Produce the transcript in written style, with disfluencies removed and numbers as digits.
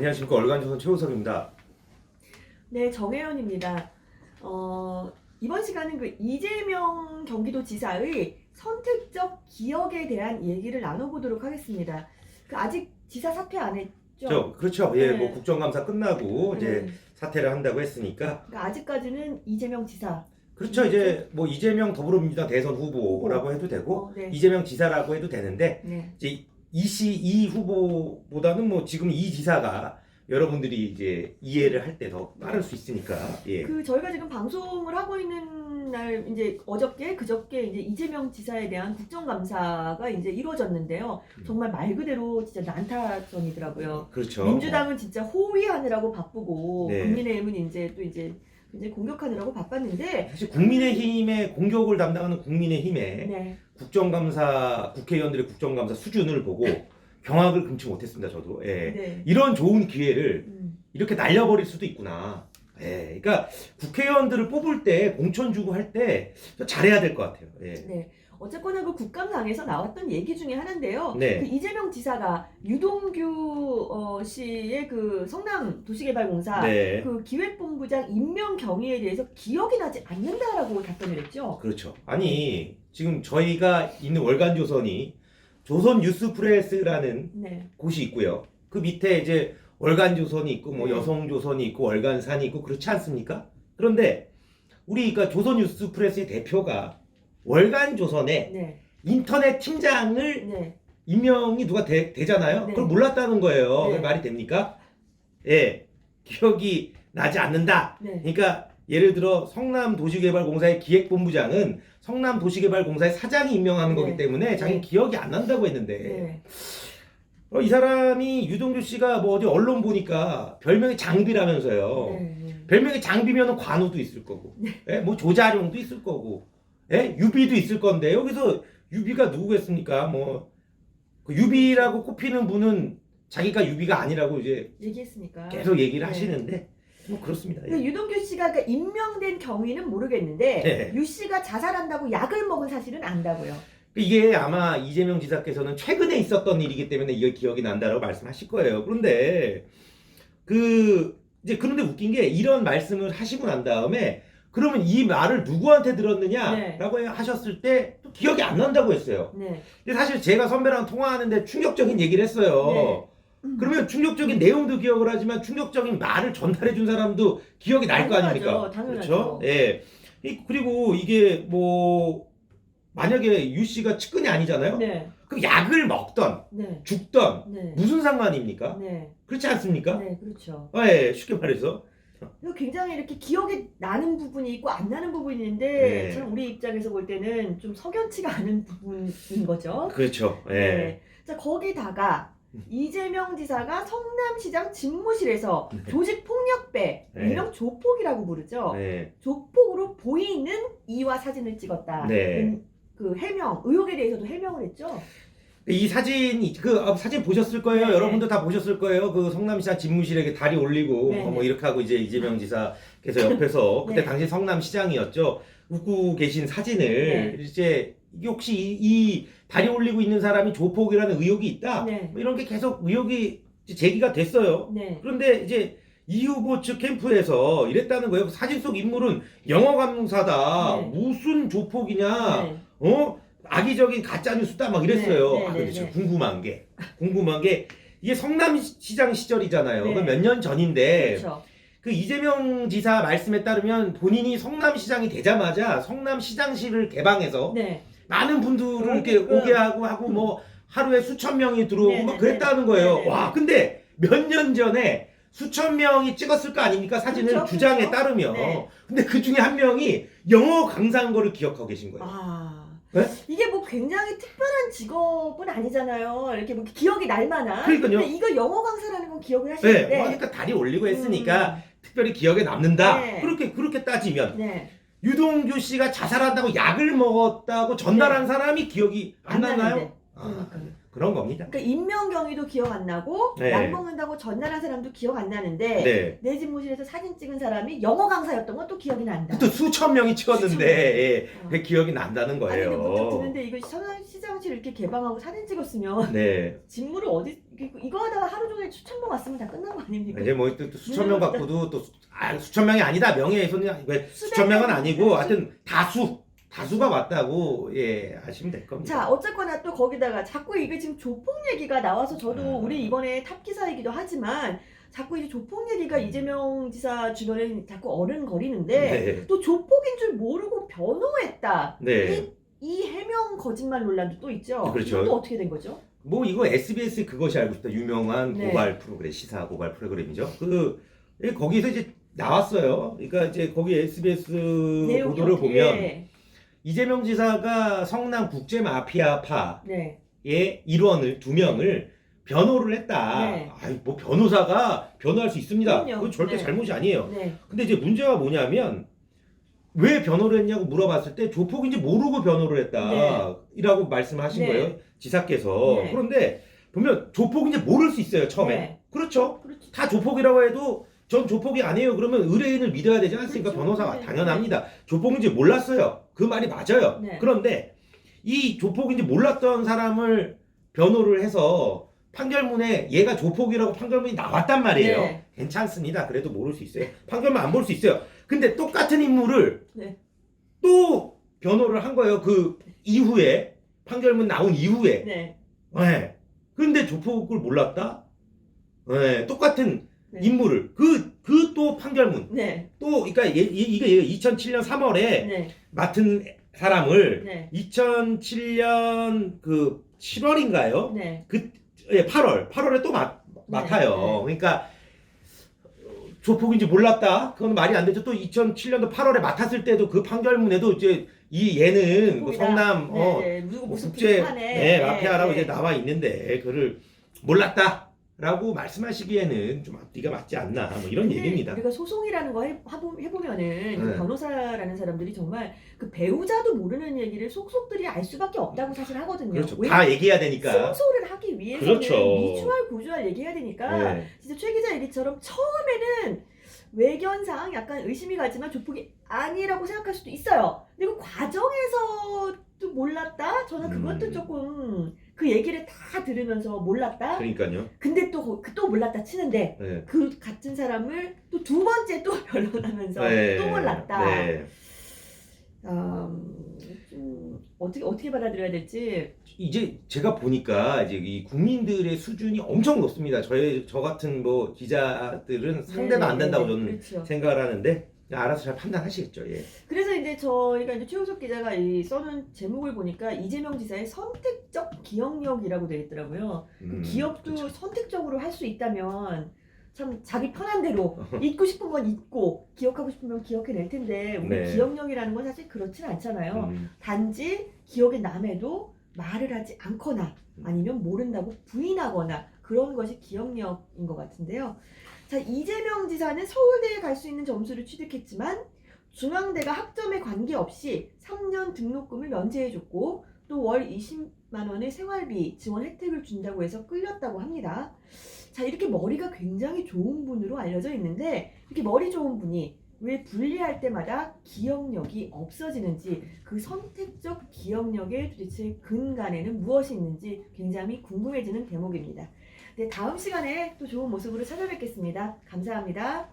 안녕하십니까. 얼간조선 최우석입니다. 네, 정혜연입니다. 이번 시간은 그 이재명 경기도지사의 선택적 기억에 대한 얘기를 나눠보도록 하겠습니다. 그 아직 지사 사퇴 안 했죠? 그렇죠. 예, 네. 뭐 국정감사 끝나고 이제 네. 사퇴를 한다고 했으니까. 그러니까 아직까지는 이재명 지사. 그렇죠. 이제 뭐 이재명 더불어민주당 대선 후보라고 해도 되고 네. 이재명 지사라고 해도 되는데 네. 이제 이 후보보다는 뭐 지금 이 지사가 여러분들이 이제 이해를 할 때 더 빠를 수 있으니까. 예. 그 저희가 지금 방송을 하고 있는 날 이제 어저께 그저께 이제 이재명 지사에 대한 국정감사가 이제 이루어졌는데요. 정말 말 그대로 진짜 난타전이더라고요. 그렇죠. 민주당은 진짜 호위하느라고 바쁘고 네. 국민의힘은 이제 또 이제 공격하느라고 바빴는데 사실 국민의힘의 공격을 담당하는 국민의힘의 네. 국정감사 국회의원들의 국정감사 수준을 보고 경악을 금치 못했습니다. 저도. 예. 네. 이런 좋은 기회를 음. 이렇게 날려버릴 수도 있구나. 예. 그러니까 국회의원들을 뽑을 때 공천 주고 할 때 잘해야 될 것 같아요. 예. 네. 어쨌거나 그 국감장에서 나왔던 얘기 중에 하나인데요. 네. 그 이재명 지사가 유동규 씨의 그 성남 도시개발공사 네. 그 기획본부장 임명 경위에 대해서 기억이 나지 않는다라고 답변을 했죠. 그렇죠. 아니 지금 저희가 있는 월간조선이 조선 뉴스프레스라는 네. 곳이 있고요. 그 밑에 이제 월간조선이 있고 뭐 네. 여성조선이 있고 월간산이 있고 그렇지 않습니까? 그런데 우리 그러니까 조선 뉴스프레스의 대표가 월간조선의 네. 인터넷 팀장을 네. 임명이 누가 되잖아요. 네. 그걸 몰랐다는 거예요. 네. 그게 말이 됩니까? 예, 기억이 나지 않는다. 네. 그러니까 예를 들어 성남도시개발공사의 기획본부장은 성남도시개발공사의 사장이 임명하는 네. 거기 때문에 자기 네. 기억이 안 난다고 했는데 네. 이 사람이 유동규 씨가 뭐 어디 언론 보니까 별명이 장비라면서요. 네. 별명이 장비면 관우도 있을 거고, 예? 뭐 조자룡도 있을 거고, 예? 유비도 있을 건데 여기서 유비가 누구겠습니까? 뭐 그 유비라고 꼽히는 분은 자기가 유비가 아니라고 이제 얘기했으니까. 계속 얘기를 네. 하시는데 뭐 그렇습니다. 예. 근데 유동규 씨가 그 임명된 경위는 모르겠는데 네. 유 씨가 자살한다고 약을 먹은 사실은 안다고요. 이게 아마 이재명 지사께서는 최근에 있었던 일이기 때문에 이게 기억이 난다라고 말씀하실 거예요. 그런데 그런데 웃긴 게 이런 말씀을 하시고 난 다음에 그러면 이 말을 누구한테 들었느냐라고 하셨을 때 또 기억이 안 난다고 했어요. 네. 근데 사실 제가 선배랑 통화하는데 충격적인 얘기를 했어요. 네. 그러면 충격적인 내용도 기억을 하지만 충격적인 말을 전달해 준 사람도 기억이 날 거 아닙니까? 당연하죠. 그렇죠? 예. 그리고 이게 뭐 만약에 유 씨가 측근이 아니잖아요. 네. 그럼 약을 먹던 네. 죽던 네. 무슨 상관입니까? 네. 그렇지 않습니까? 네, 그렇죠. 예, 쉽게 말해서. 그리고 굉장히 이렇게 기억이 나는 부분이 있고 안 나는 부분이 있는데 네. 참 우리 입장에서 볼 때는 좀 석연치가 않은 부분인 거죠. 그렇죠. 예. 네. 자, 거기다가 이재명 지사가 성남시장 집무실에서 네. 조직폭력배, 네. 일명 조폭이라고 부르죠. 네. 조폭으로 보이는 이와 사진을 찍었다. 네. 그 해명, 의혹에 대해서도 해명을 했죠. 이 사진이 사진 보셨을 거예요. 네. 여러분도 다 보셨을 거예요. 그 성남시장 집무실에 다리 올리고 네. 뭐 이렇게 하고 이제 이재명 지사께서 옆에서 그때 네. 당시 성남시장이었죠. 웃고 계신 사진을 네. 이제 이게 혹시 이 다리 올리고 있는 사람이 조폭이라는 의혹이 있다. 네. 뭐 이런 게 계속 의혹이 제기가 됐어요. 네. 그런데 이제 이 후보 측 캠프에서 이랬다는 거예요. 사진 속 인물은 영어 감사다. 네. 무슨 조폭이냐. 네. 악의적인 가짜 뉴스다 막 이랬어요. 네, 네, 근데 네, 지금 네. 궁금한 게 이게 성남시장 시절이잖아요. 네. 몇 년 전인데 그렇죠. 그 이재명 지사 말씀에 따르면 본인이 성남시장이 되자마자 성남시장실을 개방해서 네. 많은 분들을 이렇게 그러니까. 오게 하고 뭐 하루에 수천 명이 들어오고 네, 막 네, 그랬다는 거예요. 네, 네, 와, 네. 근데 몇 년 전에 수천 명이 찍었을 거 아닙니까? 사진을 그렇죠, 주장에 그렇죠. 따르면. 네. 근데 그 중에 한 명이 영어 강사인 거를 기억하고 계신 거예요. 아, 네? 이게 뭐 굉장히 특별한 직업은 아니잖아요. 이렇게 뭐 기억이 날 만한. 그러니까요. 근데 이거 영어 강사라는 건 기억을 네, 하시는데. 그러니까 다리 올리고 했으니까 특별히 기억에 남는다. 네. 그렇게 따지면 네. 유동규 씨가 자살한다고 약을 먹었다고 전달한 사람이 기억이 안 나나요? 나는데. 아, 그러니까요. 그런 겁니다. 그러니까 임명경위도 기억 안 나고 네. 약 먹는다고 전날한 사람도 기억 안 나는데 네. 내 집무실에서 사진 찍은 사람이 영어 강사였던 건 또 기억이 난다. 또 수천 명이 찍었는데 수천 명. 예, 어. 그 기억이 난다는 아니 근데 문득 거예요. 드는데 이거 시장실 이렇게 개방하고 사진 찍었으면 네. 직무를 어디 이거 하다가 하루 종일 수천 명 왔으면 다 끝난 거 아닙니까? 이제 뭐 또 수천 명 갖고도 또 수천 명이 아니다. 명예훼손이 왜 수천 명은 아니고 하여튼 다수가 맞다고 예 하시면 될 겁니다. 자 어쨌거나 또 거기다가 자꾸 이게 지금 조폭 얘기가 나와서 저도 우리 이번에 탑 기사이기도 하지만 자꾸 이제 조폭 얘기가 이재명 지사 주변에 자꾸 어른거리는데 네. 또 조폭인 줄 모르고 변호했다. 네. 이 해명 거짓말 논란도 또 있죠. 그렇죠. 이건 또 어떻게 된 거죠? 뭐 이거 SBS 그것이 알고 싶다 유명한 네. 고발 프로그램 시사 고발 프로그램이죠. 거기서 이제 나왔어요. 그러니까 이제 거기 SBS 보도를 보면 네. 이재명 지사가 성남 국제 마피아파의 네. 일원을 2명을 변호를 했다. 네. 아이 뭐 변호사가 변호할 수 있습니다. 그럼요. 그건 절대 네. 잘못이 아니에요. 네. 근데 이제 문제가 뭐냐면 왜 변호를 했냐고 물어봤을 때 조폭인지 모르고 변호를 했다 이라고 말씀하신 네. 거예요 지사께서. 네. 그런데 보면 조폭인지 모를 수 있어요 처음에. 네. 그렇죠. 그렇죠. 다 조폭이라고 해도 전 조폭이 아니에요 그러면 의뢰인을 믿어야 되지 않습니까? 그렇죠. 변호사가 네. 당연합니다. 조폭인지 몰랐어요. 그 말이 맞아요. 네. 그런데 이 조폭인지 몰랐던 사람을 변호를 해서 판결문에 얘가 조폭이라고 판결문이 나왔단 말이에요. 네. 괜찮습니다. 그래도 모를 수 있어요. 판결문 안 볼 수 있어요. 근데 똑같은 인물을 네. 또 변호를 한 거예요. 그 이후에 판결문 나온 이후에. 네. 네. 근데 조폭을 몰랐다? 네. 똑같은 네. 인물을 그 또 판결문 네. 또 그러니까 이게 2007년 3월에 네. 맡은 사람을 네. 2007년 그 7월인가요? 네. 예, 8월에 또 맡아요. 네. 그러니까 조폭인지 몰랐다. 그건 말이 안 되죠. 또 2007년도 8월에 맡았을 때도 그 판결문에도 이제 얘는 그 조폭이다. 성남 네. 누구 뭐 무슨 국제 비판에 마피아라고 네. 이제 나와 있는데 그를 몰랐다라고 말씀하시기에는 좀 앞뒤가 맞지 않나 뭐 이런 근데 얘기입니다. 우리가 소송이라는 거 해보면은 그 네. 변호사라는 사람들이 정말 그 배우자도 모르는 얘기를 속속들이 알 수밖에 없다고 사실 하거든요. 그렇죠. 왜? 다 얘기해야 되니까. 승소를 하기 위해서는 그렇죠. 미주알 고주알 얘기해야 되니까 네. 진짜 최 기자 얘기처럼 처음에는 외견상 약간 의심이 가지만 조폭이 아니라고 생각할 수도 있어요. 근데 그 과정에서도 몰랐다? 저는 그것도 조금 그 얘기를 다 들으면서 몰랐다? 그러니까요. 근데 또 몰랐다 치는데 네. 그 같은 사람을 또 두 번째 또 변론하면서 네. 또 몰랐다. 네. 좀 어떻게 받아들여야 될지. 이제 제가 보니까 이제 이 국민들의 수준이 엄청 높습니다. 저 같은 뭐 기자들은 상대가 안 된다고 저는 그렇죠. 생각을 하는데 알아서 잘 판단하시겠죠. 예. 그래서 이제 저희가 이제 최우석 기자가 이 써놓은 제목을 보니까 이재명 지사의 선택적 기억력이라고 되어 있더라고요. 기억도 그렇죠. 선택적으로 할 수 있다면 참 자기 편한 대로 잊고 싶은 건 잊고 기억하고 싶으면 기억해낼 텐데 우리 네. 기억력이라는 건 사실 그렇진 않잖아요. 단지 기억에 남해도 말을 하지 않거나 아니면 모른다고 부인하거나 그런 것이 기억력인 것 같은데요. 자, 이재명 지사는 서울대에 갈 수 있는 점수를 취득했지만 중앙대가 학점에 관계없이 3년 등록금을 면제해줬고 또 월 20만 원의 생활비 지원 혜택을 준다고 해서 끌렸다고 합니다. 자, 이렇게 머리가 굉장히 좋은 분으로 알려져 있는데 이렇게 머리 좋은 분이 왜 분리할 때마다 기억력이 없어지는지 그 선택적 기억력의 도대체 근간에는 무엇이 있는지 굉장히 궁금해지는 대목입니다. 네, 다음 시간에 또 좋은 모습으로 찾아뵙겠습니다. 감사합니다.